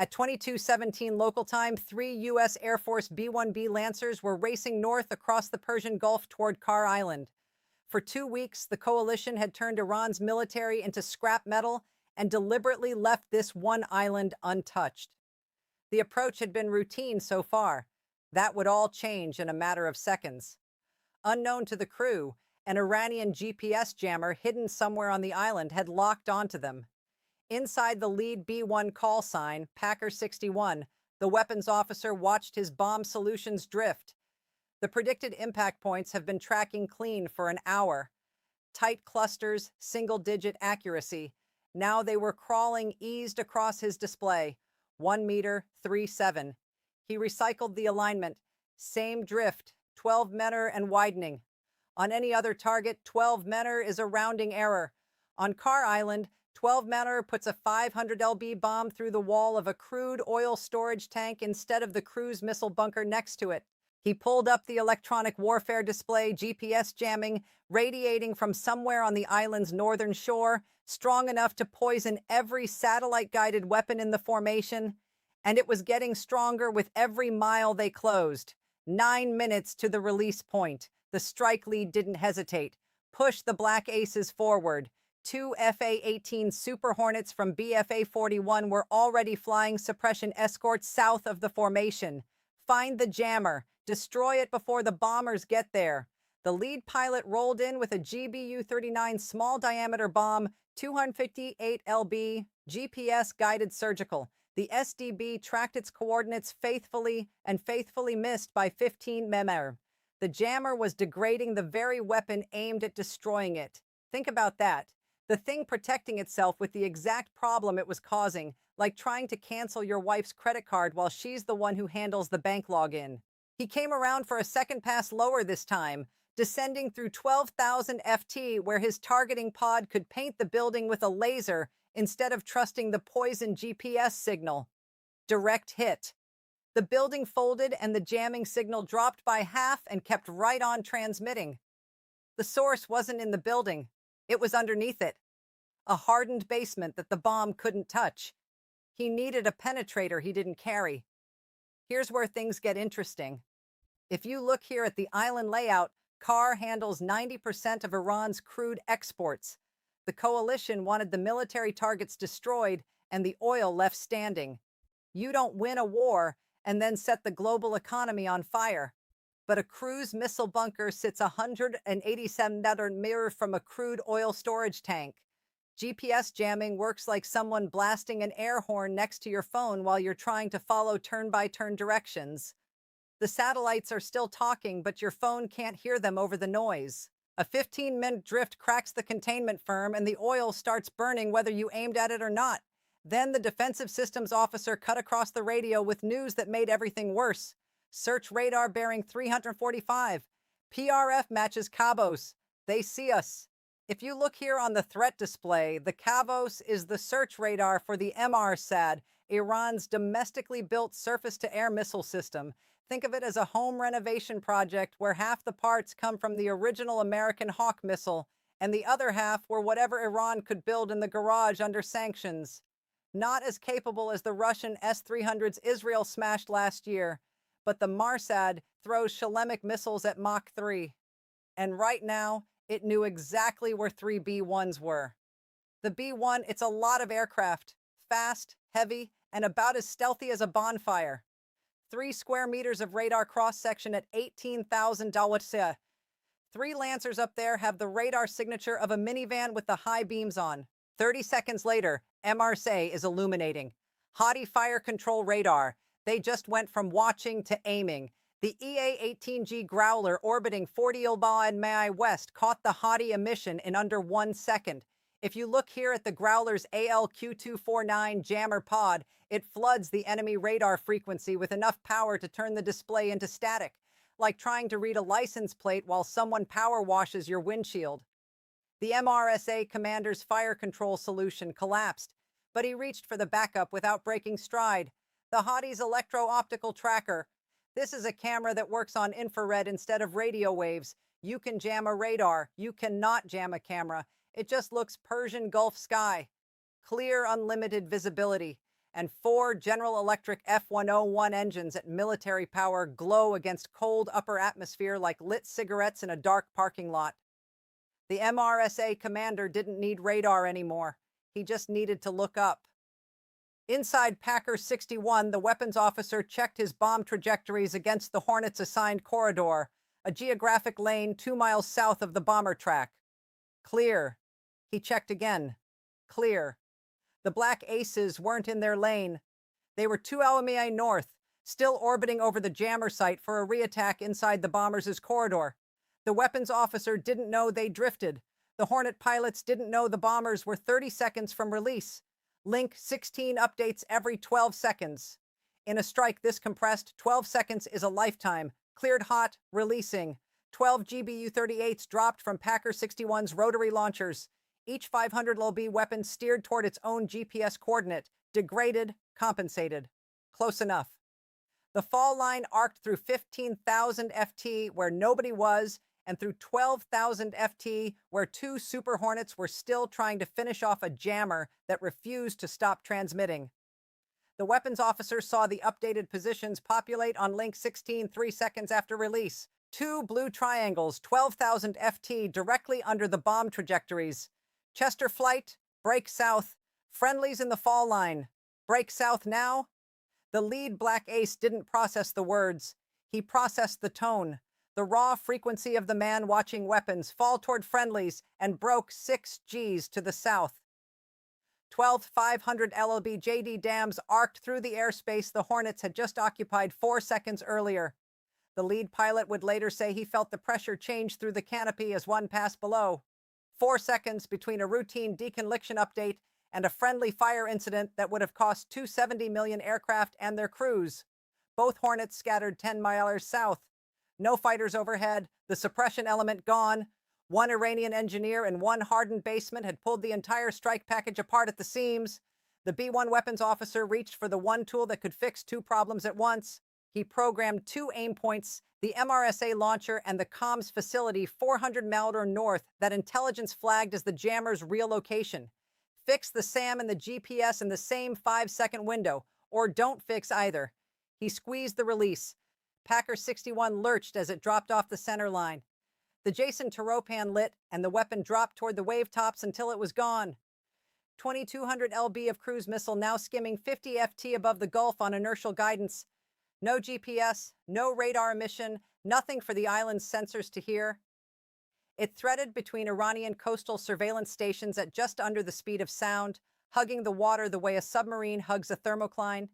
At 22:17 local time, three U.S. Air Force B-1B Lancers were racing north across the Persian Gulf toward Kharg Island. For 2 weeks, the coalition had turned Iran's military into scrap metal and deliberately left this one island untouched. The approach had been routine so far. That would all change in a matter of seconds. Unknown to the crew, an Iranian GPS jammer hidden somewhere on the island had locked onto them. Inside the lead B-1 call sign, Packer 61, the weapons officer watched his bomb solutions drift. The predicted impact points have been tracking clean for an hour. Tight clusters, single-digit accuracy. Now they were crawling eased across his display. 1 meter, 3.7. He recycled the alignment. Same drift, 12 meter and widening. On any other target, 12 meter is a rounding error. On Kharg Island, 12 meter puts a 500 lb bomb through the wall of a crude oil storage tank instead of the cruise missile bunker next to it. He pulled up the electronic warfare display, GPS jamming, radiating from somewhere on the island's northern shore, strong enough to poison every satellite-guided weapon in the formation. And it was getting stronger with every mile they closed. 9 minutes to the release point. The strike lead didn't hesitate. Push the Black Aces forward. 2 FA-18 Super Hornets from BFA-41 were already flying suppression escorts south of the formation. Find the jammer. Destroy it before the bombers get there. The lead pilot rolled in with a GBU-39 small-diameter bomb, 258 lb, GPS-guided surgical. The SDB tracked its coordinates faithfully and faithfully missed by 15 mm. The jammer was degrading the very weapon aimed at destroying it. Think about that. The thing protecting itself with the exact problem it was causing, like trying to cancel your wife's credit card while she's the one who handles the bank login. He came around for a second pass lower this time, descending through 12,000 FT where his targeting pod could paint the building with a laser instead of trusting the poison GPS signal. Direct hit. The building folded and the jamming signal dropped by half and kept right on transmitting. The source wasn't in the building. It was underneath it. A hardened basement that the bomb couldn't touch. He needed a penetrator he didn't carry. Here's where things get interesting. If you look here at the island layout, Kharg handles 90% of Iran's crude exports. The coalition wanted the military targets destroyed and the oil left standing. You don't win a war and then set the global economy on fire. But a cruise missile bunker sits 187 meters from a crude oil storage tank. GPS jamming works like someone blasting an air horn next to your phone while you're trying to follow turn-by-turn directions. The satellites are still talking, but your phone can't hear them over the noise. A 15-minute drift cracks the containment firm and the oil starts burning whether you aimed at it or not. Then the defensive systems officer cut across the radio with news that made everything worse. Search radar bearing 345. PRF matches Cabos. They see us. If you look here on the threat display, the Cabos is the search radar for the Mersad, Iran's domestically built surface-to-air missile system. Think of it as a home renovation project where half the parts come from the original American Hawk missile and the other half were whatever Iran could build in the garage under sanctions. Not as capable as the Russian S-300s Israel smashed last year, but the Mersad throws Shalemic missiles at Mach 3. And right now, it knew exactly where 3 B-1s were. The B-1, it's a lot of aircraft, fast, heavy, and about as stealthy as a bonfire. 3 square meters of radar cross-section at 18,000 dawatsa. 3 Lancers up there have the radar signature of a minivan with the high beams on. 30 seconds later, MRSA is illuminating. Hadi fire control radar. They just went from watching to aiming. The EA-18G Growler orbiting 40 Ilba and Mai West caught the Hadi emission in under 1 second. If you look here at the Growler's ALQ-249 jammer pod, it floods the enemy radar frequency with enough power to turn the display into static, like trying to read a license plate while someone power washes your windshield. The MRSA commander's fire control solution collapsed, but he reached for the backup without breaking stride. The Hadi's electro-optical tracker. This is a camera that works on infrared instead of radio waves. You can jam a radar. You cannot jam a camera. It just looks Persian Gulf sky. Clear, unlimited visibility. and 4 General Electric F-101 engines at military power glow against cold upper atmosphere like lit cigarettes in a dark parking lot. The MRSA commander didn't need radar anymore. He just needed to look up. Inside Packer 61, the weapons officer checked his bomb trajectories against the Hornet's assigned corridor, a geographic lane 2 miles south of the bomber track. Clear. He checked again. Clear. The Black Aces weren't in their lane. They were 2 LMEA north, still orbiting over the jammer site for a reattack inside the bombers' corridor. The weapons officer didn't know they drifted. The Hornet pilots didn't know the bombers were 30 seconds from release. Link 16 updates every 12 seconds. In a strike this compressed, 12 seconds is a lifetime. Cleared hot, releasing. 12 GBU-38s dropped from Packer 61's rotary launchers. Each 500 lb weapon steered toward its own GPS coordinate. Degraded, compensated. Close enough. The fall line arced through 15,000 FT where nobody was, and through 12,000 FT where 2 Super Hornets were still trying to finish off a jammer that refused to stop transmitting. The weapons officer saw the updated positions populate on link 16 3 seconds after release. 2 blue triangles, 12,000 FT directly under the bomb trajectories. Chester flight, break south. Friendlies in the fall line. Break south now? The lead Black Ace didn't process the words. He processed the tone. The raw frequency of the man watching weapons fall toward friendlies and broke 6 Gs to the south. 12 500 LLB JD dams arced through the airspace the Hornets had just occupied 4 seconds earlier. The lead pilot would later say he felt the pressure change through the canopy as one passed below. 4 seconds between a routine deconfliction update and a friendly fire incident that would have cost 270 million aircraft and their crews. Both Hornets scattered 10 miles south. No fighters overhead, the suppression element gone. 1 Iranian engineer and 1 hardened baseman had pulled the entire strike package apart at the seams. The B-1 weapons officer reached for the one tool that could fix 2 problems at once. He programmed 2 aim points, the MRSA launcher and the comms facility 400 miles north that intelligence flagged as the jammer's real location. Fix the SAM and the GPS in the same 5-second window, or don't fix either. He squeezed the release. Packer 61 lurched as it dropped off the center line. The JASSM turopan lit, and the weapon dropped toward the wave tops until it was gone. 2,200 lb of cruise missile now skimming 50 FT above the Gulf on inertial guidance. No GPS, no radar emission, nothing for the island's sensors to hear. It threaded between Iranian coastal surveillance stations at just under the speed of sound, hugging the water the way a submarine hugs a thermocline.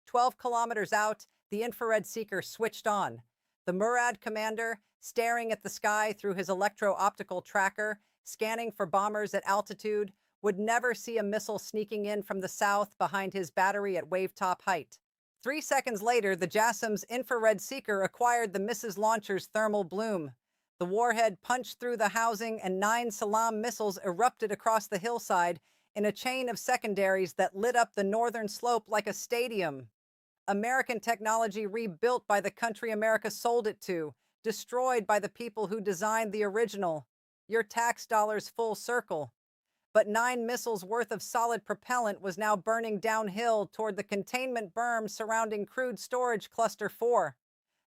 12 kilometers out, the infrared seeker switched on. The Mersad commander, staring at the sky through his electro-optical tracker, scanning for bombers at altitude, would never see a missile sneaking in from the south behind his battery at wave-top height. 3 seconds later, the JASSM's infrared seeker acquired the Mrs. Launcher's thermal bloom. The warhead punched through the housing and 9 Salam missiles erupted across the hillside in a chain of secondaries that lit up the northern slope like a stadium. American technology rebuilt by the country America sold it to, destroyed by the people who designed the original. Your tax dollars full circle. But 9 missiles worth of solid propellant was now burning downhill toward the containment berm surrounding crude storage cluster 4.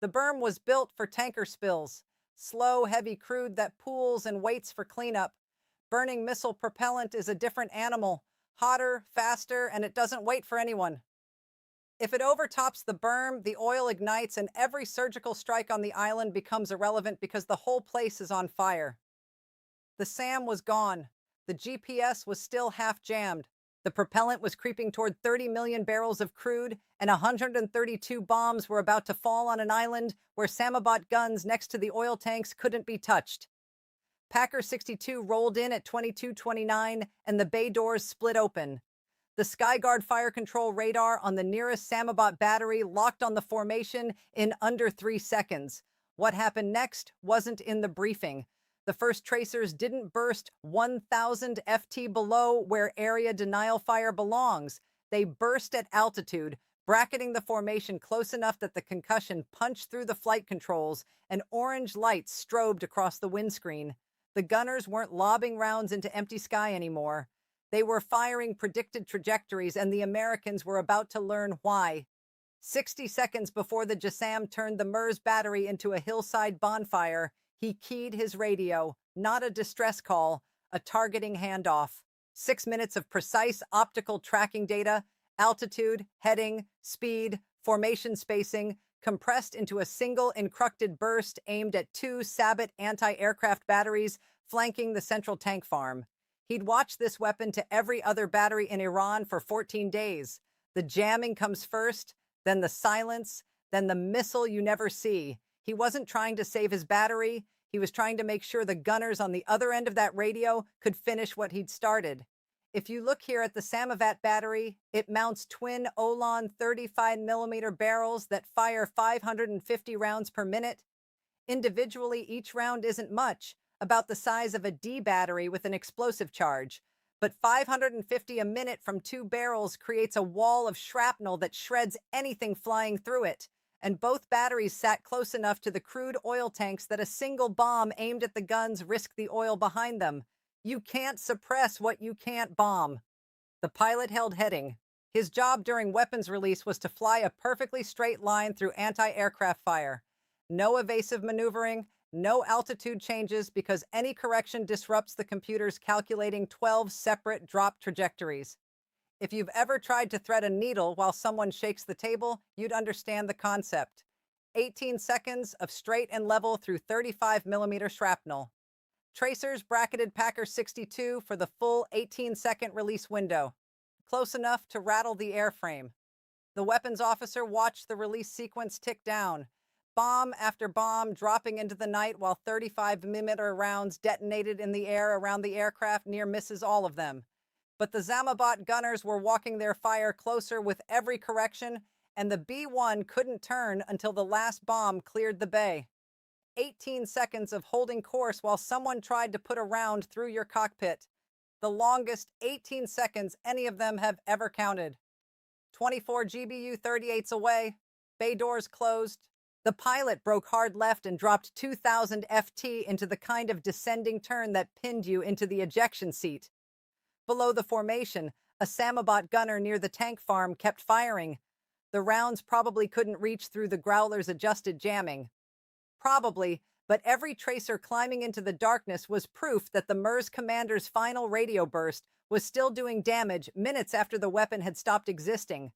The berm was built for tanker spills, slow, heavy crude that pools and waits for cleanup. Burning missile propellant is a different animal, hotter, faster, and it doesn't wait for anyone. If it overtops the berm, the oil ignites and every surgical strike on the island becomes irrelevant because the whole place is on fire. The SAM was gone. The GPS was still half jammed. The propellant was creeping toward 30 million barrels of crude, and 132 bombs were about to fall on an island where Samabot guns next to the oil tanks couldn't be touched. Packer 62 rolled in at 22:29, and the bay doors split open. The Skyguard fire control radar on the nearest Samabot battery locked on the formation in under 3 seconds. What happened next wasn't in the briefing. The first tracers didn't burst 1,000 FT below where area denial fire belongs. They burst at altitude, bracketing the formation close enough that the concussion punched through the flight controls and orange lights strobed across the windscreen. The gunners weren't lobbing rounds into empty sky anymore. They were firing predicted trajectories, and the Americans were about to learn why. 60 seconds before the JASSM turned the MERS battery into a hillside bonfire, he keyed his radio, not a distress call, a targeting handoff. 6 minutes of precise optical tracking data, altitude, heading, speed, formation spacing, compressed into a single encrypted burst aimed at two Sabot anti-aircraft batteries flanking the central tank farm. He'd watched this weapon to every other battery in Iran for 14 days. The jamming comes first, then the silence, then the missile you never see. He wasn't trying to save his battery. He was trying to make sure the gunners on the other end of that radio could finish what he'd started. If you look here at the Samavat battery, it mounts twin Olan 35mm barrels that fire 550 rounds per minute. Individually, each round isn't much, about the size of a D battery with an explosive charge. But 550 a minute from two barrels creates a wall of shrapnel that shreds anything flying through it. And both batteries sat close enough to the crude oil tanks that a single bomb aimed at the guns risked the oil behind them. You can't suppress what you can't bomb. The pilot held heading. His job during weapons release was to fly a perfectly straight line through anti-aircraft fire. No evasive maneuvering, no altitude changes, because any correction disrupts the computers calculating 12 separate drop trajectories. If you've ever tried to thread a needle while someone shakes the table, you'd understand the concept. 18 seconds of straight and level through 35mm shrapnel. Tracers bracketed Packer 62 for the full 18-second release window, close enough to rattle the airframe. The weapons officer watched the release sequence tick down, bomb after bomb dropping into the night while 35mm rounds detonated in the air around the aircraft, near misses all of them. But the Zamabot gunners were walking their fire closer with every correction, and the B-1 couldn't turn until the last bomb cleared the bay. 18 seconds of holding course while someone tried to put a round through your cockpit. The longest 18 seconds any of them have ever counted. 24 GBU-38s away, bay doors closed. The pilot broke hard left and dropped 2,000 FT into the kind of descending turn that pinned you into the ejection seat. Below the formation, a Samabot gunner near the tank farm kept firing. The rounds probably couldn't reach through the Growler's adjusted jamming. Probably, but every tracer climbing into the darkness was proof that the MERS commander's final radio burst was still doing damage minutes after the weapon had stopped existing.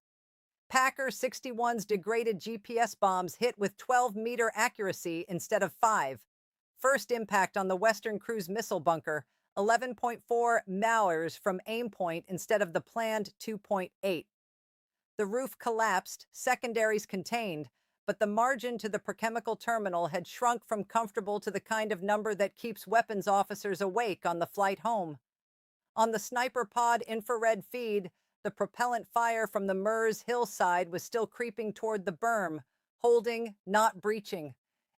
Packer 61's degraded GPS bombs hit with 12-meter accuracy instead of 5. First impact on the Western Cruise Missile Bunker, 11.4 miles from aim point instead of the planned 2.8. The roof collapsed, secondaries contained, but the margin to the petrochemical terminal had shrunk from comfortable to the kind of number that keeps weapons officers awake on the flight home. On the sniper pod infrared feed, the propellant fire from the MERS hillside was still creeping toward the berm, holding, not breaching.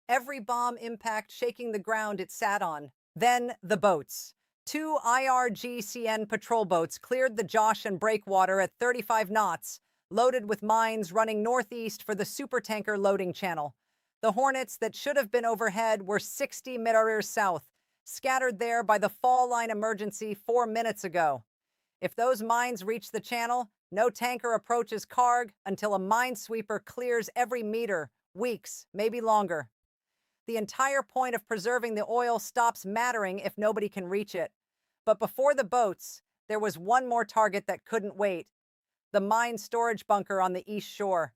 Every bomb impact shaking the ground it sat on. Then the boats. 2 IRGCN patrol boats cleared the Josh and breakwater at 35 knots, loaded with mines running northeast for the supertanker loading channel. The Hornets that should have been overhead were 60 meters south, scattered there by the fall line emergency 4 minutes ago. If those mines reach the channel, no tanker approaches Kharg until a minesweeper clears every meter, weeks, maybe longer. The entire point of preserving the oil stops mattering if nobody can reach it. But before the boats, there was one more target that couldn't wait: the mine storage bunker on the east shore.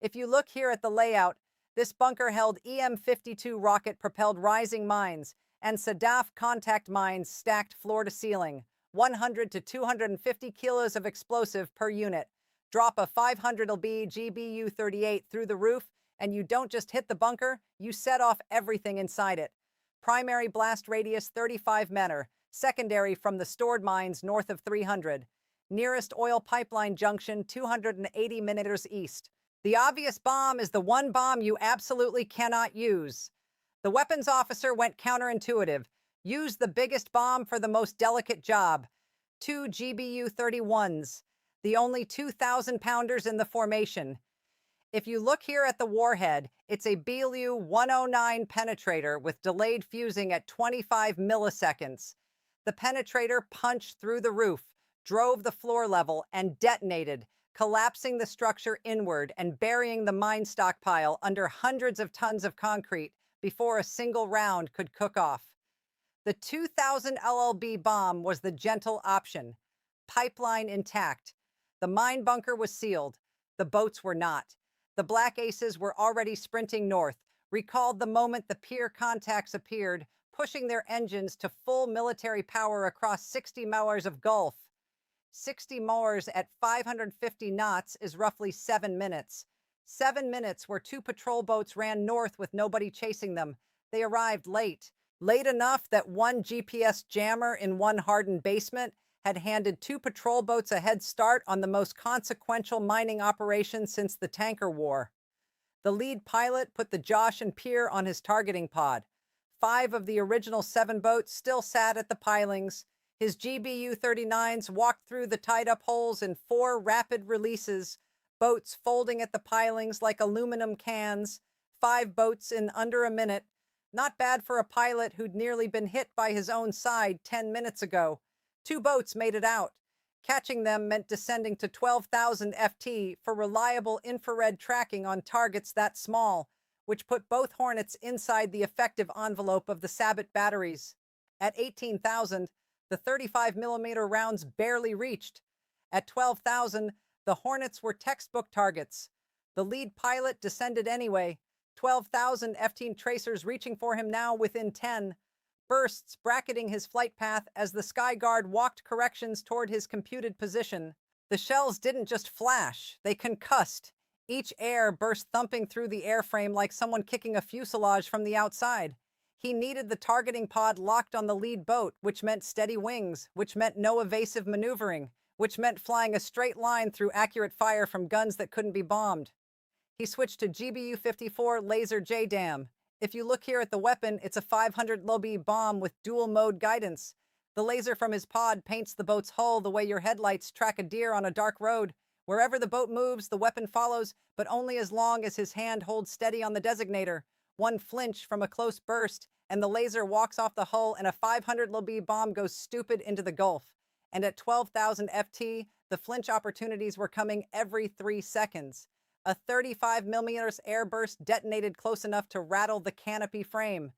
If you look here at the layout, this bunker held EM-52 rocket-propelled rising mines and SADAF contact mines stacked floor to ceiling, 100 to 250 kilos of explosive per unit. Drop a 500 lb GBU-38 through the roof, and you don't just hit the bunker, you set off everything inside it. Primary blast radius 35 meter, secondary from the stored mines north of 300. Nearest oil pipeline junction 280 meters east. The obvious bomb is the one bomb you absolutely cannot use. The weapons officer went counterintuitive. Use the biggest bomb for the most delicate job. 2 GBU-31s, the only 2,000-pounders in the formation. If you look here at the warhead, it's a Belu-109 penetrator with delayed fusing at 25 milliseconds. The penetrator punched through the roof, drove the floor level, and detonated, collapsing the structure inward and burying the mine stockpile under hundreds of tons of concrete before a single round could cook off. The 2,000 LLB bomb was the gentle option. Pipeline intact. The mine bunker was sealed. The boats were not. The Black Aces were already sprinting north, recalled the moment the pier contacts appeared, pushing their engines to full military power across 60 miles of Gulf. 60 miles at 550 knots is roughly 7 minutes. 7 minutes where two patrol boats ran north with nobody chasing them. They arrived late. Late enough that one GPS jammer in one hardened basement had handed two patrol boats a head start on the most consequential mining operation since the tanker war. The lead pilot put the Josh and Pier on his targeting pod. 5 of the original 7 boats still sat at the pilings. His GBU-39s walked through the tied-up holes in 4 rapid releases, boats folding at the pilings like aluminum cans, 5 boats in under a minute. Not bad for a pilot who'd nearly been hit by his own side 10 minutes ago. 2 boats made it out. Catching them meant descending to 12,000 FT for reliable infrared tracking on targets that small, which put both Hornets inside the effective envelope of the Sabot batteries. At 18,000, the 35mm rounds barely reached. At 12,000, the Hornets were textbook targets. The lead pilot descended anyway, 12,000 F-18 tracers reaching for him now within 10. Bursts bracketing his flight path as the Sky Guard walked corrections toward his computed position. The shells didn't just flash, they concussed. Each air burst thumping through the airframe like someone kicking a fuselage from the outside. He needed the targeting pod locked on the lead boat, which meant steady wings, which meant no evasive maneuvering, which meant flying a straight line through accurate fire from guns that couldn't be bombed. He switched to GBU-54 laser JASSM. If you look here at the weapon, it's a 500 LB bomb with dual-mode guidance. The laser from his pod paints the boat's hull the way your headlights track a deer on a dark road. Wherever the boat moves, the weapon follows, but only as long as his hand holds steady on the designator. One flinch from a close burst, and the laser walks off the hull and a 500 LB bomb goes stupid into the Gulf. And at 12,000 FT, the flinch opportunities were coming every 3 seconds. A 35mm airburst detonated close enough to rattle the canopy frame.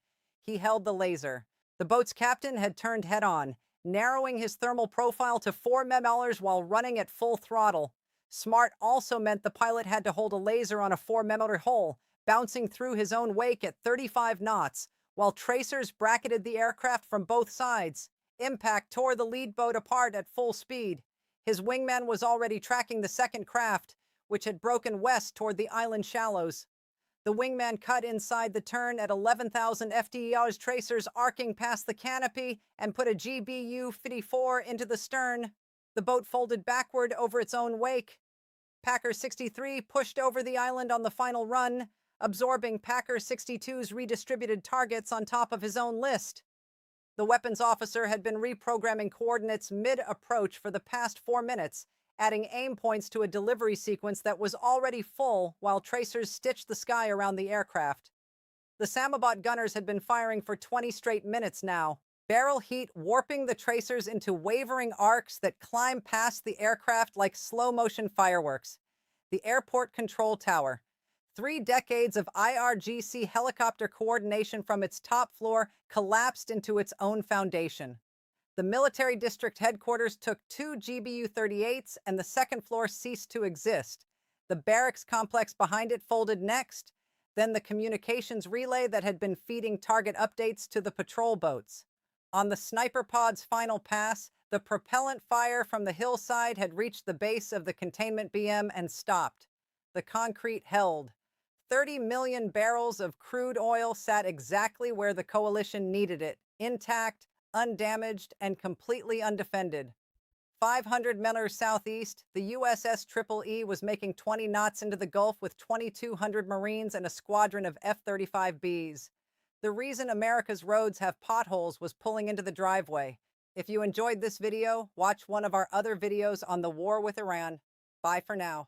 He held the laser. The boat's captain had turned head-on, narrowing his thermal profile to 4 mmHg while running at full throttle. Smart also meant the pilot had to hold a laser on a 4 mmHg hull, bouncing through his own wake at 35 knots, while tracers bracketed the aircraft from both sides. Impact tore the lead boat apart at full speed. His wingman was already tracking the second craft, which had broken west toward the island shallows. The wingman cut inside the turn at 11,000 FTER's tracers arcing past the canopy and put a GBU-54 into the stern. The boat folded backward over its own wake. Packer 63 pushed over the island on the final run, absorbing Packer 62's redistributed targets on top of his own list. The weapons officer had been reprogramming coordinates mid-approach for the past 4 minutes, adding aim points to a delivery sequence that was already full while tracers stitched the sky around the aircraft. The Samabot gunners had been firing for 20 straight minutes now, barrel heat warping the tracers into wavering arcs that climb past the aircraft like slow-motion fireworks. The airport control tower. 3 decades of IRGC helicopter coordination from its top floor collapsed into its own foundation. The military district headquarters took 2 GBU-38s and the second floor ceased to exist. The barracks complex behind it folded next, then the communications relay that had been feeding target updates to the patrol boats. On the sniper pod's final pass, the propellant fire from the hillside had reached the base of the containment BM and stopped. The concrete held. 30 million barrels of crude oil sat exactly where the coalition needed it, intact, undamaged, and completely undefended. 500 miles southeast, the USS EE was making 20 knots into the Gulf with 2,200 Marines and a squadron of F-35Bs. The reason America's roads have potholes was pulling into the driveway. If you enjoyed this video, watch one of our other videos on the war with Iran. Bye for now.